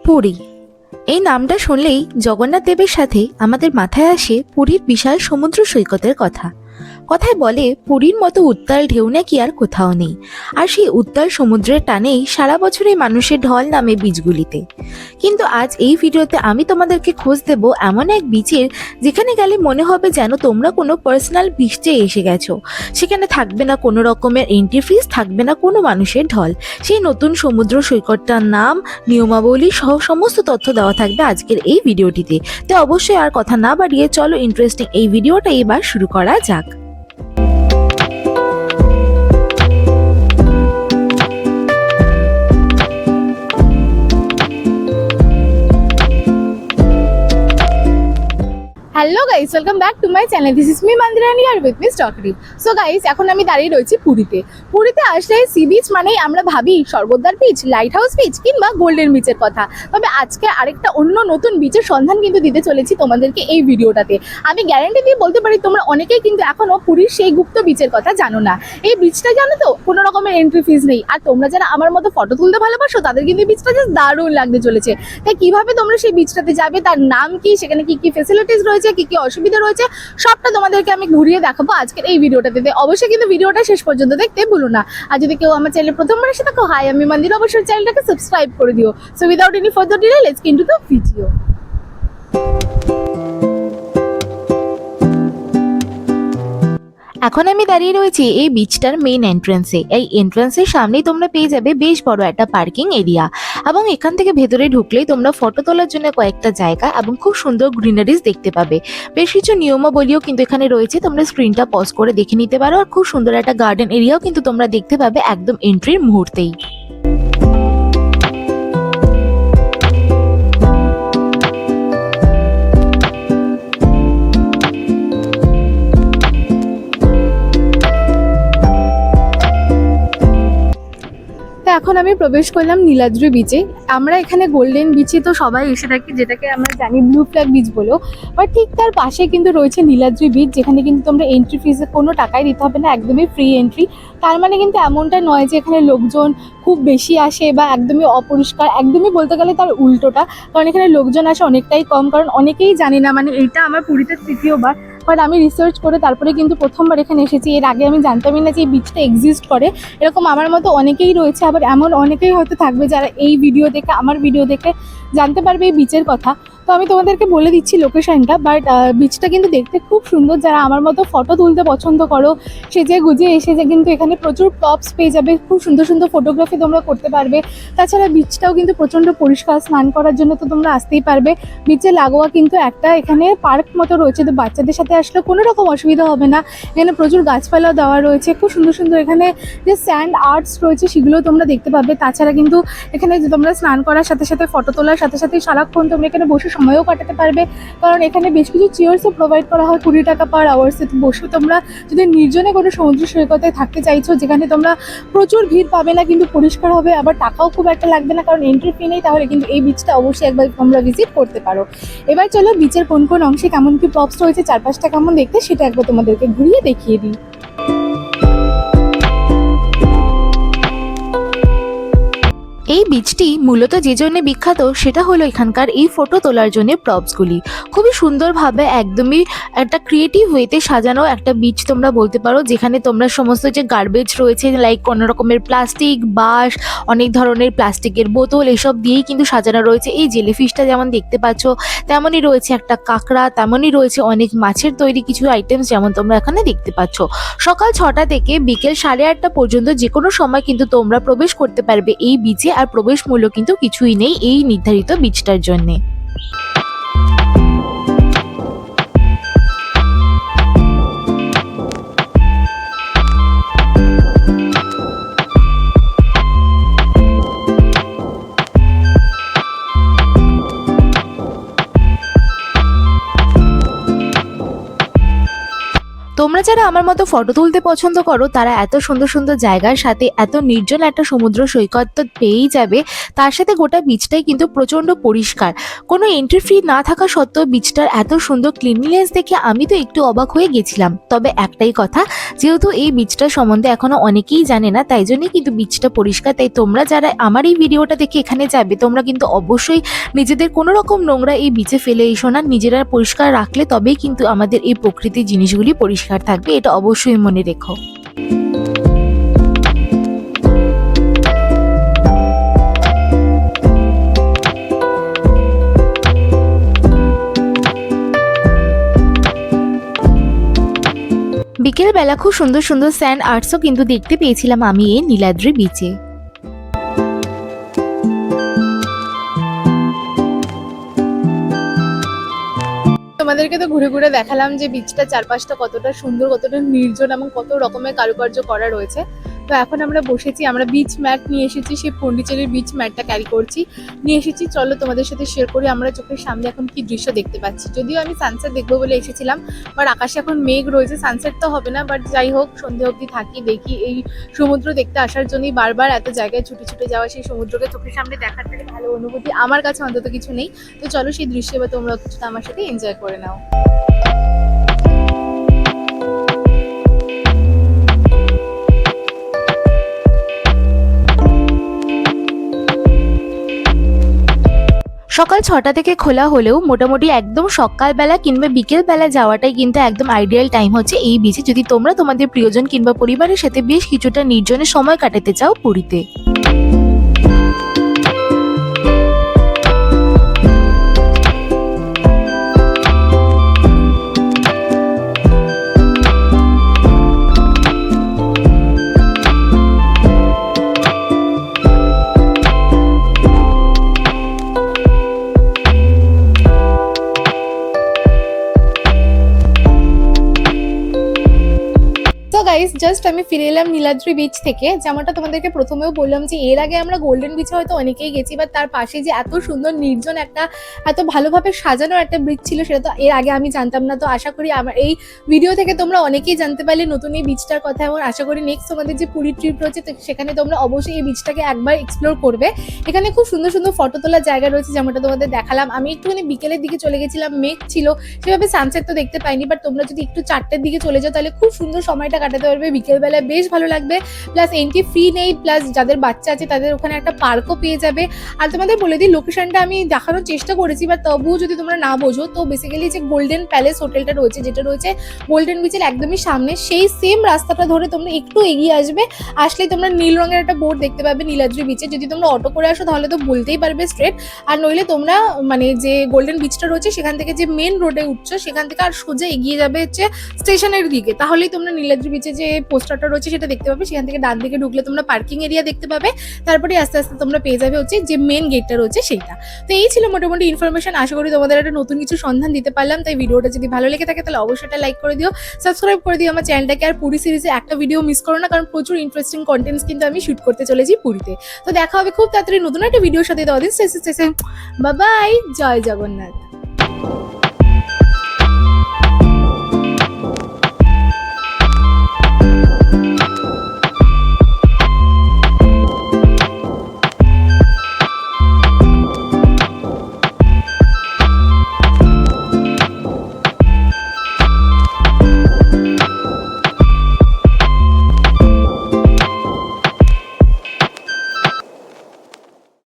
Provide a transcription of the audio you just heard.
পুরী। এই নামটা শুনলেই জগন্নাথ দেবের সাথে আমাদের মাথায় আসে পুরীর বিশাল সমুদ্র সৈকতের কথা। কথায় বলে পুরীর মতো উত্তাল ঢেউ নাকি আর কোথাও নেই, আর সেই উত্তাল সমুদ্রের টানেই সারা বছরই মানুষের ঢল নামে বিচগুলিতে। কিন্তু আজ এই ভিডিওতে আমি তোমাদেরকে খোঁজ দেব এমন এক বিচের, যেখানে গেলে মনে হবে যেন তোমরা কোনো পার্সোনাল বিচে এসে গেছো। সেখানে থাকবে না কোনো রকমের এন্ট্রি ফিস, থাকবে না কোনো মানুষের ঢল। সেই নতুন সমুদ্র সৈকতটার নাম, নিয়মাবলী সহ সমস্ত তথ্য দেওয়া থাকবে আজকের এই ভিডিওটিতে। তো অবশ্যই আর কথা না বাড়িয়ে চলো ইন্টারেস্টিং এই ভিডিওটা এবার শুরু করা যাক। Hello guys, welcome back to my channel. This is me Mandirani আর উইথ মি স্টকরি। সো গাইস, এখন আমি দাঁড়িয়ে রয়েছি পুরীতে। পুরীতে আসলে সি বিচ মানেই আমরা ভাবি Swargadwar beach, light house beach কিংবা গোল্ডেন বিচের কথা। তবে আজকে আরেকটা অন্য নতুন বিচের সন্ধান কিন্তু দিতে চলেছি তোমাদেরকে এই ভিডিওটাতে। আমি গ্যারান্টি দিয়ে বলতে পারি তোমরা অনেকেই কিন্তু এখনো পুরীর সেই গুপ্ত বিচের কথা জানো না। এই বিচটা জানো তো, কোনো রকমের এন্ট্রি ফিস নেই। আর তোমরা যারা আমার মতো ফটো তুলতে ভালোবাসো তাদের কিন্তু এই বিচটা জাস্ট দারুণ লাগতে চলেছে। তাই কিভাবে তোমরা সেই বিচটাতে যাবে, তার নাম কি, সেখানে কি কি ফেসিলিটিস রয়েছে, কি কি অসুবিধা রয়েছে, সবটা তোমাদেরকে আমি ঘুরিয়ে দেখাবো আজকের এই ভিডিওটাতে। অবশ্যই কিন্তু ভিডিওটা শেষ পর্যন্ত দেখতে ভুলো না। আর যদি কেউ আমার চ্যানেলে প্রথমবার এসে থাকো, হাই আমি মন্দির, অবশ্যই চ্যানেলটাকে সাবস্ক্রাইব করে দিও। So without any further delay let's get into the video. এখন আমি দাঁড়িয়ে রয়েছি এই বিচটার মেইন এন্ট্রান্সে। এই এন্ট্রান্সের সামনেই তোমরা পেয়ে যাবে বেশ বড় একটা পার্কিং এরিয়া, এবং এখান থেকে ভেতরে ঢুকলেই তোমরা ফটো তোলার জন্য কয়েকটা জায়গা এবং খুব সুন্দর গ্রিনারিজ দেখতে পাবে। বেশ কিছু নিয়মাবলীও কিন্তু এখানে রয়েছে, তোমরা স্ক্রিনটা পজ করে দেখে নিতে পারো। আর খুব সুন্দর একটা গার্ডেন এরিয়াও কিন্তু তোমরা দেখতে পাবে একদম এন্ট্রির মুহূর্তেই। তো এখন আমি প্রবেশ করলাম নীলাদ্রি বিচে। আমরা এখানে গোল্ডেন বিচে তো সবাই এসে থাকি, যেটাকে আমরা জানি ব্লু ফ্ল্যাগ বিচ বলো। বাট ঠিক তার পাশে কিন্তু রয়েছে নীলাদ্রি বিচ, যেখানে কিন্তু তোমরা এন্ট্রি ফিজে কোনো টাকাই দিতে হবে না, একদমই ফ্রি এন্ট্রি। তার মানে কিন্তু এমনটা নয় যে এখানে লোকজন খুব বেশি আসে বা একদমই অপরিষ্কার, একদমই বলতে গেলে তার উল্টোটা। কারণ এখানে লোকজন আসে অনেকটাই কম, কারণ অনেকেই জানি না, মানে এইটা আমার পুরীতে তৃতীয়বার। বাট আমি রিসার্চ করে তারপরে কিন্তু প্রথমবার এখানে এসেছি। এর আগে আমি জানতামই না যে এই বিচটা এক্সিস্ট করে। এরকম আমার মতো অনেকেই রয়েছে, আবার এমন অনেকেই হয়তো থাকবে যারা এই ভিডিও দেখে, আমার ভিডিও দেখে জানতে পারবে এই বিচের কথা। তো আমি তোমাদেরকে বলে দিচ্ছি লোকেশনটা। বাট বিচটা কিন্তু দেখতে খুব সুন্দর। যারা আমার মতো ফটো তুলতে পছন্দ করো, সেজে গুজে এসে যে কিন্তু এখানে প্রচুর প্রপস পেয়ে যাবে, খুব সুন্দর সুন্দর ফটোগ্রাফি তোমরা করতে পারবে। তাছাড়া বিচটাও কিন্তু প্রচণ্ড পরিষ্কার, স্নান করার জন্য তো তোমরা আসতেই পারবে। বিচে লাগোয়া কিন্তু একটা এখানে পার্ক মতো রয়েছে, তো বাচ্চাদের সাথে আসলে কোনো রকম অসুবিধা হবে না। এখানে প্রচুর গাছপালাও দেওয়া রয়েছে, খুব সুন্দর সুন্দর এখানে যে স্যান্ড আর্টস রয়েছে সেগুলোও তোমরা দেখতে পাবে। তাছাড়া কিন্তু এখানে যে তোমরা স্নান করার সাথে সাথে, ফটো তোলার সাথে সাথে সারাক্ষণ তোমরা এখানে বসে সময়ও কাটাতে পারবে। কারণ এখানে বেশ কিছু চেয়ার্সও প্রোভাইড করা হয় 20 টাকা পার আওয়ার্সে। তো বসে তোমরা যদি নির্জনে কোনো সমুদ্র সৈকতে থাকতে চাইছো, যেখানে তোমরা প্রচুর ভিড় পাবে না কিন্তু পরিষ্কার হবে, আবার টাকাও খুব একটা লাগবে না কারণ এন্ট্রি ফি নেই, তাহলে কিন্তু এই বিচটা অবশ্যই একবার তোমরা ভিজিট করতে পারো। এবার চলো বিচের কোন কোন অংশে কেমন কি প্রপস রয়েছে, চারপাশটা কেমন দেখতে, সেটা একবার তোমাদেরকে ঘুরিয়ে দেখিয়ে দিই। এই বিচটি মূলত যে জন্য বিখ্যাত সেটা হলো এখানকার এই ফটো তোলার জন্য প্রপসগুলি। খুবই সুন্দরভাবে একদমই একটা ক্রিয়েটিভ ওয়েতে সাজানো একটা বিচ তোমরা বলতে পারো, যেখানে তোমরা সমস্ত যে গার্বেজ রয়েছে, লাইক কোনো রকমের প্লাস্টিক, বাঁশ, অনেক ধরনের প্লাস্টিকের বোতল, এসব দিয়েই কিন্তু সাজানো রয়েছে। এই জেলিফিশটা যেমন দেখতে পাচ্ছ, তেমনই রয়েছে একটা কাঁকড়া, তেমনই রয়েছে অনেক মাছের তৈরি কিছু আইটেমস, যেমন তোমরা এখানে দেখতে পাচ্ছ। সকাল 6টা থেকে বিকেল 8:30 পর্যন্ত যে কোনো সময় কিন্তু তোমরা প্রবেশ করতে পারবে এই বিচে। আর প্রবেশ মূল্য কিন্তু কিছুই নেই এই নির্ধারিত বিচটার জন্যে। তোমরা যারা আমার মতো ফটো তুলতে পছন্দ করো তারা এত সুন্দর সুন্দর জায়গার সাথে এত নির্জন একটা সমুদ্র সৈকত তো পেয়েই যাবে। তার সাথে গোটা বিচটাই কিন্তু প্রচণ্ড পরিষ্কার, কোনো এন্ট্রি ফি না থাকা সত্ত্বেও বিচটার এত সুন্দর ক্লিনলিনেস দেখে আমি তো একটু অবাক হয়ে গেছিলাম। তবে একটাই কথা, যেহেতু এই বিচটা সম্বন্ধে এখনো অনেকেই জানে না, তাই জন্যই কিন্তু বিচটা পরিষ্কার। তাই তোমরা যারা আমার এই ভিডিওটা দেখে এখানে যাবে তোমরা কিন্তু অবশ্যই নিজেদের কোনো রকম নোংরা এই বিচে ফেলে এসো না। নিজেরা পরিষ্কার রাখলে তবেই কিন্তু আমাদের এই প্রকৃতির জিনিসগুলি পরিষ্কার থাকবে, এটা অবশ্যই মনে রেখো। বিকেলবেলা খুব সুন্দর সুন্দর স্যান্ড আর্টসও কিন্তু দেখতে পেয়েছিলাম আমি এই নীলাদ্রি বিচে। তোমাদেরকে তো ঘুরে ঘুরে দেখালাম যে বিচটা চারপাশটা কতটা সুন্দর, কতটা নির্জন এবং কত রকমের কারুকার্য করা রয়েছে। তো এখন আমরা বসেছি, আমরা বিচ ম্যাট নিয়ে এসেছি, সেই পন্ডিচেরির বিচ ম্যাটটা ক্যারি করছি, নিয়ে এসেছি। চলো তোমাদের সাথে শেয়ার করি আমরা চোখের সামনে এখন কি দৃশ্য দেখতে পাচ্ছি। যদিও আমি সানসেট দেখবো বলে এসেছিলাম, বাট আকাশে এখন মেঘ রয়েছে, সানসেট তো হবে না, বাট যাই হোক সন্ধে অবধি থাকি, দেখি। এই সমুদ্র দেখতে আসার জন্যই বারবার এত জায়গায় ছুটে ছুটে যাওয়া, সেই সমুদ্রকে চোখের সামনে দেখার থেকে ভালো অনুভূতি আমার কাছে অন্তত কিছু নেই। তো চলো সেই দৃশ্য এবার তোমরা কিছুটা আমার সাথে এনজয় করে নাও। সকাল 6টা থেকে খোলা হলেও মোটামুটি একদম সকালবেলা কিংবা বিকেলবেলা যাওয়াটাই কিন্তু একদম আইডিয়াল টাইম হচ্ছে এই বিচে, যদি তোমরা তোমাদের প্রিয়জন কিংবা পরিবারের সাথে বেশ কিছুটা নির্জনে সময় কাটাতে চাও পুরীতে। তো গাইস, জাস্ট আমি ফিরে এলাম নীলাদ্রি বিচ থেকে। যেমনটা তোমাদেরকে প্রথমেও বললাম যে এর আগে আমরা গোল্ডেন বিচে হয়তো অনেকেই গেছি, বা তার পাশে যে এত সুন্দর নির্জন একটা এত ভালোভাবে সাজানো একটা ব্রিজ ছিল সেটা তো এর আগে আমি জানতাম না। তো আশা করি আমার এই ভিডিও থেকে তোমরা অনেকেই জানতে পারলে নতুন এই বিচটার কথা, এবং আশা করি নেক্সট তোমাদের যে পুরী ট্রিপ রয়েছে তো সেখানে তোমরা অবশ্যই এই বিচটাকে একবার এক্সপ্লোর করবে। এখানে খুব সুন্দর সুন্দর ফটো তোলার জায়গা রয়েছে, যেমনটা তোমাদের দেখালাম। আমি একটুখানি বিকেলের দিকে চলে গেছিলাম, মেঘ ছিল, সেভাবে সানসেট তো দেখতে পাইনি, বাট তোমরা যদি একটু 4টের দিকে চলে যাও তাহলে খুব সুন্দর সময়টা কাটাতে পারবে, বিকেলবেলায় বেশ ভালো লাগবে। প্লাস এন্ট্রি ফি নেই, প্লাস যাদের বাচ্চা আছে তাদের ওখানে একটা পার্কও পেয়ে যাবে। আর তোমাদের বলে দিই, লোকেশনটা আমি দেখানোর চেষ্টা করেছি, বাট তবুও যদি তোমরা না বোঝো, তো বেসিক্যালি যে গোল্ডেন প্যালেস হোটেলটা রয়েছে, যেটা রয়েছে গোল্ডেন বিচের একদমই সামনে, সেই সেম রাস্তাটা ধরে তোমরা একটু এগিয়ে আসবে, আসলেই তোমরা নীল রঙের একটা বোর্ড দেখতে পাবে নীলাদ্রি বিচে। যদি তোমরা অটো করে আসো তাহলে তো বলতেই পারবে স্ট্রেট, আর নইলে তোমরা মানে যে গোল্ডেন বিচটা রয়েছে সেখান থেকে যে মেন রোডে উঠছো সেখান থেকে আর সোজা এগিয়ে যাবে হচ্ছে স্টেশনের দিকে, তাহলেই তোমরা নীলাদ্রি বিচে যে পোস্টারটা রয়েছে সেটা দেখতে পাবে। সেখান থেকে ডান দিকে ঢুকলে তোমরা পার্কিং এরিয়া দেখতে পাবে, তারপরে আস্তে আস্তে তোমরা পেয়ে যাবে হচ্ছে যে মেন গেটটা রয়েছে সেইটা। তো এই ছিল মোটামুটি ইনফরমেশন, আশা করি তোমাদের একটা নতুন কিছু সন্ধান দিতে পারলাম। তাই ভিডিওটা যদি ভালো লেগে থাকে তাহলে অবশ্যই একটা লাইক করে দিও, সাবস্ক্রাইব করে দিও আমার চ্যানেলটাকে। আর পুরী সিরিজে একটা ভিডিও মিস করো না, কারণ প্রচুর ইন্টারেস্টিং কন্টেন্টস কিন্তু আমি শুট করতে চলেছি পুরীতে। তো দেখা হবে খুব তাড়াতাড়ি নতুন একটা ভিডিওর সাথে। ততদিন শেষে বাই বাই, জয় জগন্নাথ।